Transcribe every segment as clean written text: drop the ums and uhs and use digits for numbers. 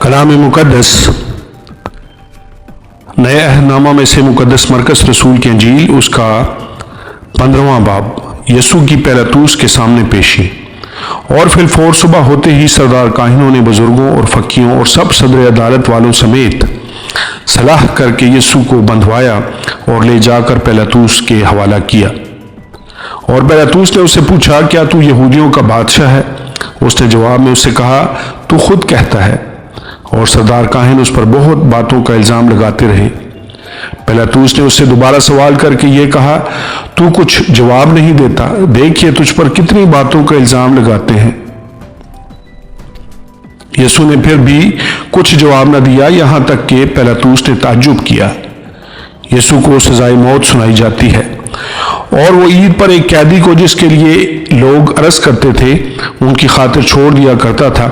کلام مقدس نئے عہد نامہ میں سے مقدس مرکز رسول کی انجیل اس کا 15واں باب یسوع کی پیلاطوس کے سامنے پیشی۔ اور فی الفور صبح ہوتے ہی سردار کاہنوں نے بزرگوں اور فقیوں اور سب صدر عدالت والوں سمیت صلاح کر کے یسوع کو بندھوایا اور لے جا کر پیلاطوس کے حوالہ کیا۔ اور پیلاطوس نے اس سے پوچھا، کیا تو یہودیوں کا بادشاہ ہے؟ اس نے جواب میں اس سے کہا، تو خود کہتا ہے۔ اور سردار کاہن اس پر بہت باتوں کا الزام لگاتے رہے۔ پیلاطوس نے اس سے دوبارہ سوال کر کے یہ کہا، تو کچھ جواب نہیں دیتا؟ دیکھیے تجھ پر کتنی باتوں کا الزام لگاتے ہیں۔ یسوع نے پھر بھی کچھ جواب نہ دیا، یہاں تک کہ پیلاطوس نے تعجب کیا۔ یسوع کو سزائے موت سنائی جاتی ہے، اور وہ عید پر ایک قیدی کو جس کے لیے لوگ عرض کرتے تھے ان کی خاطر چھوڑ دیا کرتا تھا۔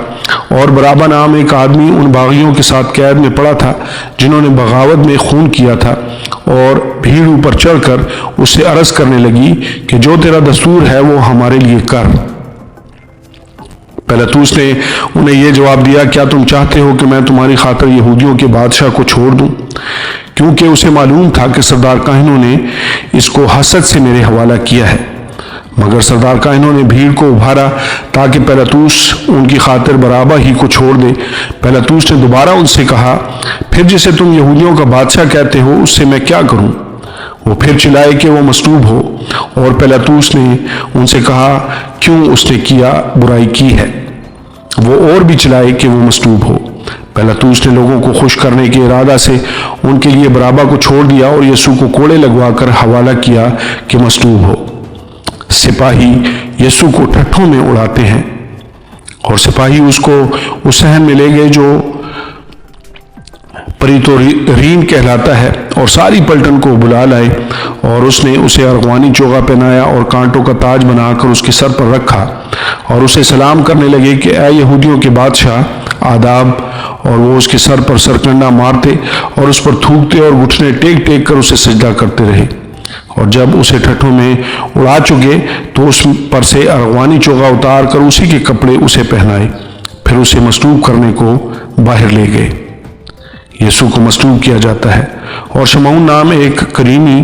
اور برابا نام ایک آدمی ان باغیوں کے ساتھ قید میں پڑا تھا جنہوں نے بغاوت میں خون کیا تھا، اور بھیڑ اوپر چڑھ کر اس سے عرض کرنے لگی کہ جو تیرا دستور ہے وہ ہمارے لیے کر۔ پیلاطوس نے انہیں یہ جواب دیا، کیا تم چاہتے ہو کہ میں تمہاری خاطر یہودیوں کے بادشاہ کو چھوڑ دوں؟ کیونکہ اسے معلوم تھا کہ سردار کاہنوں نے اس کو حسد سے میرے حوالہ کیا ہے۔ مگر سردار کاہنوں نے بھیڑ کو ابھارا تاکہ پیلاطوس ان کی خاطر برابا ہی کو چھوڑ دے۔ پیلاطوس نے دوبارہ ان سے کہا، پھر جسے تم یہودیوں کا بادشاہ کہتے ہو اس سے میں کیا کروں؟ وہ پھر چلائے کہ وہ مصلوب ہو، اور پیلاطوس نے ان سے کہا، کیوں اس نے کیا برائی کی ہے؟ وہ اور بھی چلائے کہ وہ مصلوب ہو۔ پیلاطوس نے لوگوں کو خوش کرنے کے ارادہ سے ان کے لیے برابا کو چھوڑ دیا اور یسوع کو کوڑے لگوا کر حوالہ کیا کہ مصلوب ہو۔ سپاہی یسوع کو ٹھٹھوں میں اڑاتے ہیں، اور سپاہی اس کو اس صحن میں لے گئے جو پریتورین کہلاتا ہے، اور ساری پلٹن کو بلا لائے، اور اس نے اسے ارغوانی چوغا پہنایا اور کانٹوں کا تاج بنا کر اس کے سر پر رکھا، اور اسے سلام کرنے لگے کہ اے یہودیوں کے بادشاہ، آداب۔ اور وہ اس کے سر پر سرکنڈا مارتے اور اس پر تھوکتے اور گھٹنے ٹیک ٹیک کر اسے سجدہ کرتے رہے۔ اور جب اسے ٹھٹھوں میں اڑا چکے تو اس پر سے ارغوانی چوغا اتار کر اسی کے کپڑے اسے پہنائے، پھر اسے مصلوب کرنے کو باہر لے گئے۔ یسوع کو مصلوب کیا جاتا ہے، اور شمعون نام ایک کرینی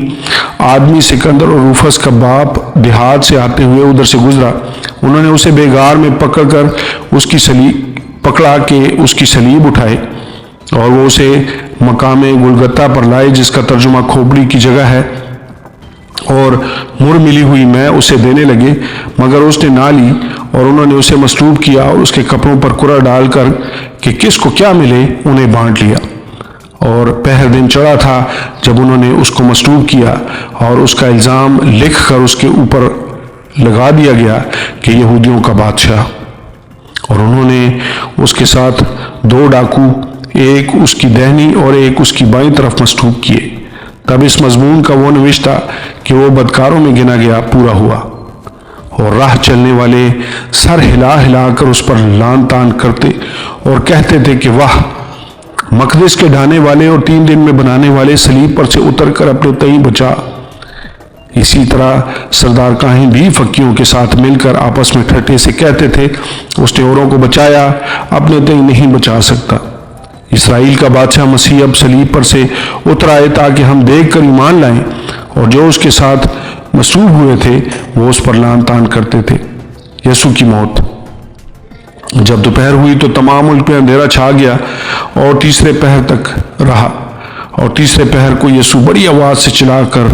آدمی سکندر اور روفس کا باپ دیہات سے آتے ہوئے ادھر سے گزرا۔ انہوں نے اسے بیگار میں پکڑا کے اس کی سلیب اٹھائے، اور وہ اسے مقام گلگتہ پر لائے جس کا ترجمہ کھوپڑی کی جگہ ہے، اور مر ملی ہوئی میں اسے دینے لگے، مگر اس نے نہ لی، اور انہوں نے اسے مصلوب کیا اور اس کے کپڑوں پر کرہ ڈال کر کہ کس کو کیا ملے انہیں بانٹ لیا۔ اور پہر دن چڑھا تھا جب انہوں نے اس کو مصلوب کیا، اور اس کا الزام لکھ کر اس کے اوپر لگا دیا گیا کہ یہودیوں کا بادشاہ۔ اور انہوں نے اس کے ساتھ 2 ڈاکو، ایک اس کی دہنی اور ایک اس کی بائیں طرف مصلوب کیے۔ تب اس مضمون کا وہ نوشتہ کہ وہ بدکاروں میں گنا گیا پورا ہوا، اور راہ چلنے والے سر ہلا ہلا کر اس پر لان تان کرتے اور کہتے تھے کہ واہ، مقدس کے ڈھانے والے اور 3 دن میں بنانے والے، صلیب پر سے اتر کر اپنے تئیں بچا۔ اسی طرح سردار کاہن بھی فقیوں کے ساتھ مل کر آپس میں ٹھٹھے سے کہتے تھے، اس نے اوروں کو بچایا، اپنے تئیں نہیں بچا سکتا۔ اسرائیل کا بادشاہ مسیح اب صلیب پر سے اتر آئے تاکہ ہم دیکھ کر ایمان لائیں، اور جو اس کے ساتھ مصلوب ہوئے تھے وہ اس پر لان تان کرتے تھے۔ یسوع کی موت۔ جب دوپہر ہوئی تو تمام ملک میں اندھیرا چھا گیا اور تیسرے پہر تک رہا، اور تیسرے پہر کو یسوع بڑی آواز سے چلا کر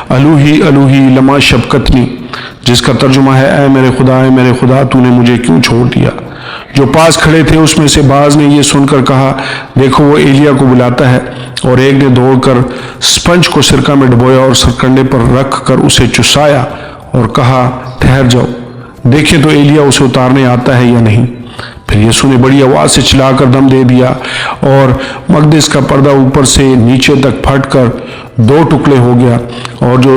الوہی الوہی لما شبقتنی، جس کا ترجمہ ہے اے میرے خدا تو نے مجھے کیوں چھوڑ دیا۔ جو پاس کھڑے تھے اس میں سے بعض نے یہ سن کر کہا، دیکھو وہ ایلیا کو بلاتا ہے۔ اور ایک نے دوڑ کر سپنج کو سرکہ میں ڈبویا اور سرکنڈے پر رکھ کر اسے چسایا اور کہا، ٹھہر جاؤ، دیکھیں تو ایلیا اسے اتارنے آتا ہے یا نہیں۔ پھر یسوع نے بڑی آواز سے چلا کر دم دے دیا، اور مقدس کا پردہ اوپر سے نیچے تک پھٹ کر 2 ٹکڑے ہو گیا، اور جو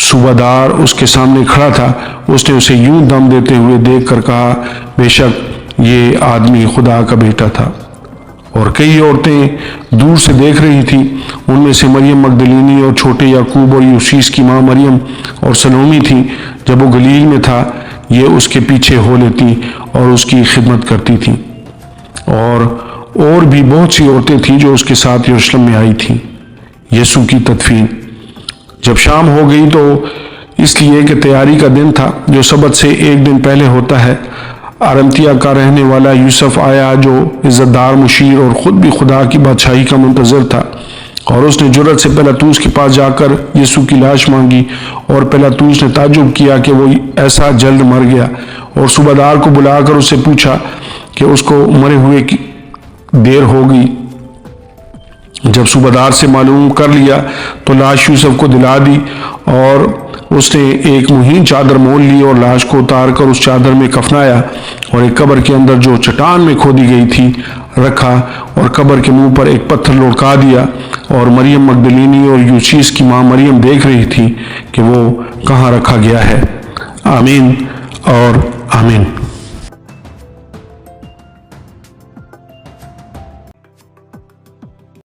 صوبہ دار اس کے سامنے کھڑا تھا اس نے اسے یوں دم دیتے ہوئے دیکھ کر کہا، بے شک یہ آدمی خدا کا بیٹا تھا۔ اور کئی عورتیں دور سے دیکھ رہی تھیں، ان میں سے مریم مگدلینی اور چھوٹے یعقوب اور یوسیس کی ماں مریم اور سلومی تھیں۔ جب وہ گلیل میں تھا یہ اس کے پیچھے ہو لیتی اور اس کی خدمت کرتی تھیں۔ اور اور بھی بہت سی عورتیں تھیں جو اس کے ساتھ یروشلم میں آئی تھیں۔ یسوع کی تدفین۔ جب شام ہو گئی تو اس لیے کہ تیاری کا دن تھا جو سبت سے ایک دن پہلے ہوتا ہے، ارمتیا کا رہنے والا یوسف آیا جو عزت دار مشیر اور خود بھی خدا کی بادشاہی کا منتظر تھا، اور اس نے جرأت سے پیلاطوس کے پاس جا کر یسوع کی لاش مانگی، اور پیلاطوس نے تعجب کیا کہ وہ ایسا جلد مر گیا، اور صوبہ دار کو بلا کر اس سے پوچھا کہ اس کو مرے ہوئے کی دیر ہو گئی۔ جب صوبہ دار سے معلوم کر لیا تو لاش یوسف کو دلا دی، اور اس نے ایک مہین چادر مول لی اور لاش کو اتار کر اس چادر میں کفنایا، اور ایک قبر کے اندر جو چٹان میں کھودی گئی تھی رکھا، اور قبر کے منہ پر ایک پتھر لڑکا دیا، اور مریم مگدلینی اور یوسیس کی ماں مریم دیکھ رہی تھی کہ وہ کہاں رکھا گیا ہے۔ آمین اور آمین۔